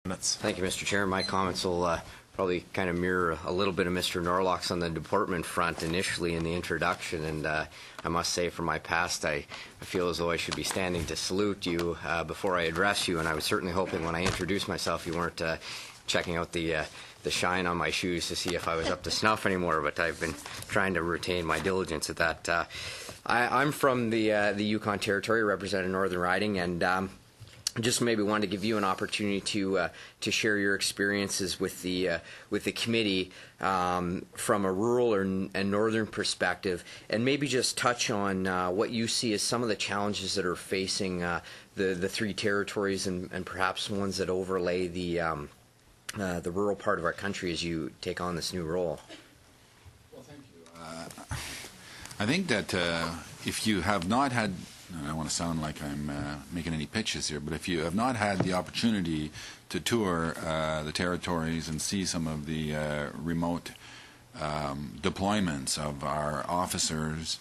Thank you, Mr. Chair. My comments will probably kind of mirror a little bit of Mr. Norlock's on the department front initially in the introduction, and I must say from my past I feel as though I should be standing to salute you before I address you, and I was certainly hoping when I introduced myself you weren't checking out the shine on my shoes to see if I was up to snuff anymore, but I've been trying to retain my diligence at that. I'm from the Yukon Territory, representing Northern Riding, and just maybe wanted to give you an opportunity to share your experiences with the committee from a rural and northern perspective, and maybe just touch on what you see as some of the challenges that are facing the three territories, and perhaps ones that overlay the rural part of our country as you take on this new role. Well, thank you. I think that if you have not had, I don't want to sound like I'm making any pitches here, but if you have not had the opportunity to tour the territories and see some of the remote deployments of our officers,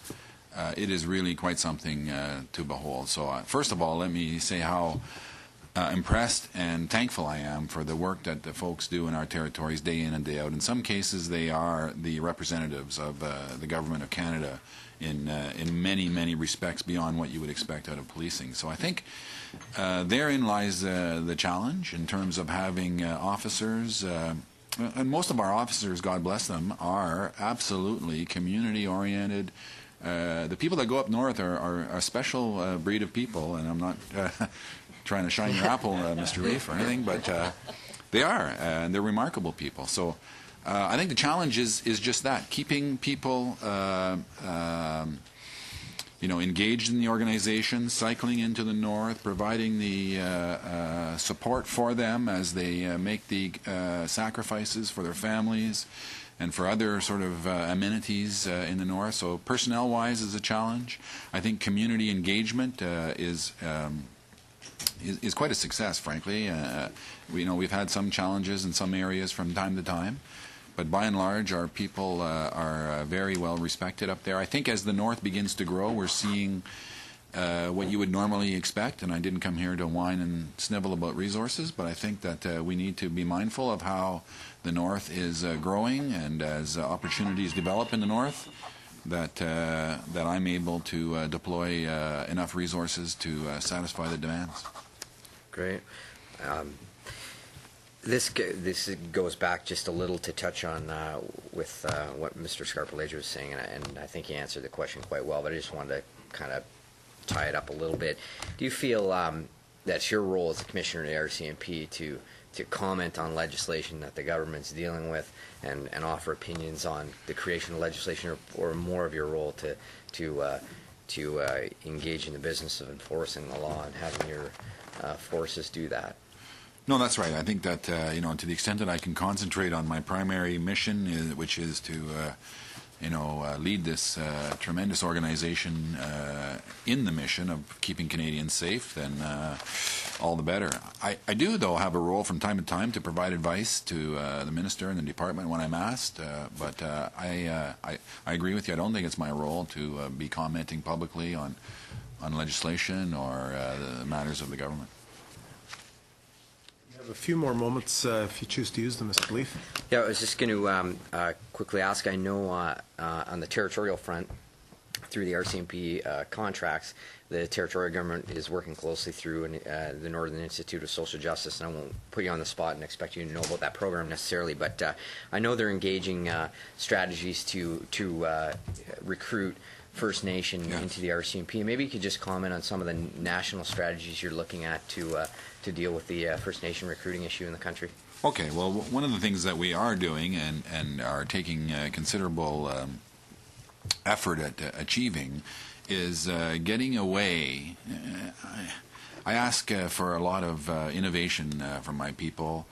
it is really quite something to behold. So first of all, let me say how impressed and thankful I am for the work that the folks do in our territories day in and day out. In some cases, they are the representatives of the Government of Canada in many, many respects beyond what you would expect out of policing. So I think therein lies the challenge in terms of having officers, and most of our officers, God bless them, are absolutely community-oriented. The people that go up north are a special breed of people, and I'm not trying to shine your apple, Mr. Leef, or anything, but they are, and they're remarkable people. So I think the challenge is just that, keeping people engaged in the organization, cycling into the north, providing the support for them as they make the sacrifices for their families and for other sort of amenities in the north. So personnel-wise is a challenge. I think community engagement is quite a success, frankly. We've had some challenges in some areas from time to time, but by and large our people are very well respected up there. I think as the north begins to grow, we're seeing what you would normally expect, and I didn't come here to whine and snivel about resources, but I think that we need to be mindful of how the north is growing, and as opportunities develop in the north, that I'm able to deploy enough resources to satisfy the demands. Great. This goes back just a little to touch on with what Mr. Scarpellejo was saying, and I think he answered the question quite well, but I just wanted to kind of tie it up a little bit. Do you feel that's your role as the Commissioner at RCMP to comment on legislation that the government's dealing with and offer opinions on the creation of legislation, or more of your role to engage in the business of enforcing the law and having your forces do that? No, that's right. I think that to the extent that I can concentrate on my primary mission, which is to lead this tremendous organization in the mission of keeping Canadians safe, then all the better. I do, though, have a role from time to time to provide advice to the minister and the department when I'm asked, but I agree with you. I don't think it's my role to be commenting publicly on legislation or the matters of the government. We have a few more moments if you choose to use them, Mr. Leef. Yeah, I was just going to quickly ask, I know on the territorial front, through the RCMP contracts, the territorial government is working closely through the Northern Institute of Social Justice, and I won't put you on the spot and expect you to know about that program necessarily, but I know they're engaging strategies to recruit First Nation into the RCMP. Maybe you could just comment on some of the national strategies you're looking at to deal with the First Nation recruiting issue in the country. Okay, well, one of the things that we are doing and are taking considerable effort at achieving is getting away. I ask for a lot of innovation from my people,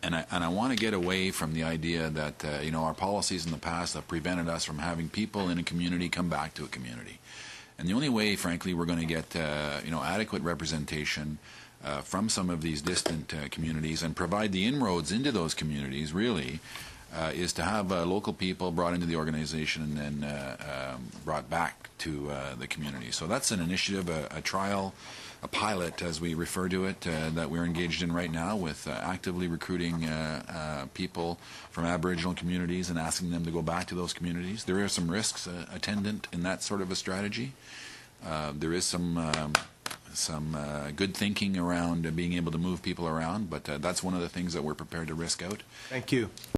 and I want to get away from the idea that our policies in the past have prevented us from having people in a community come back to a community. And the only way, frankly, we're going to get adequate representation from some of these distant communities and provide the inroads into those communities, really, is to have local people brought into the organization and then brought back to the community. So that's an initiative, a trial, a pilot, as we refer to it, that we're engaged in right now with actively recruiting people from Aboriginal communities and asking them to go back to those communities. There are some risks attendant in that sort of a strategy. There is some good thinking around being able to move people around, but that's one of the things that we're prepared to risk out. Thank you.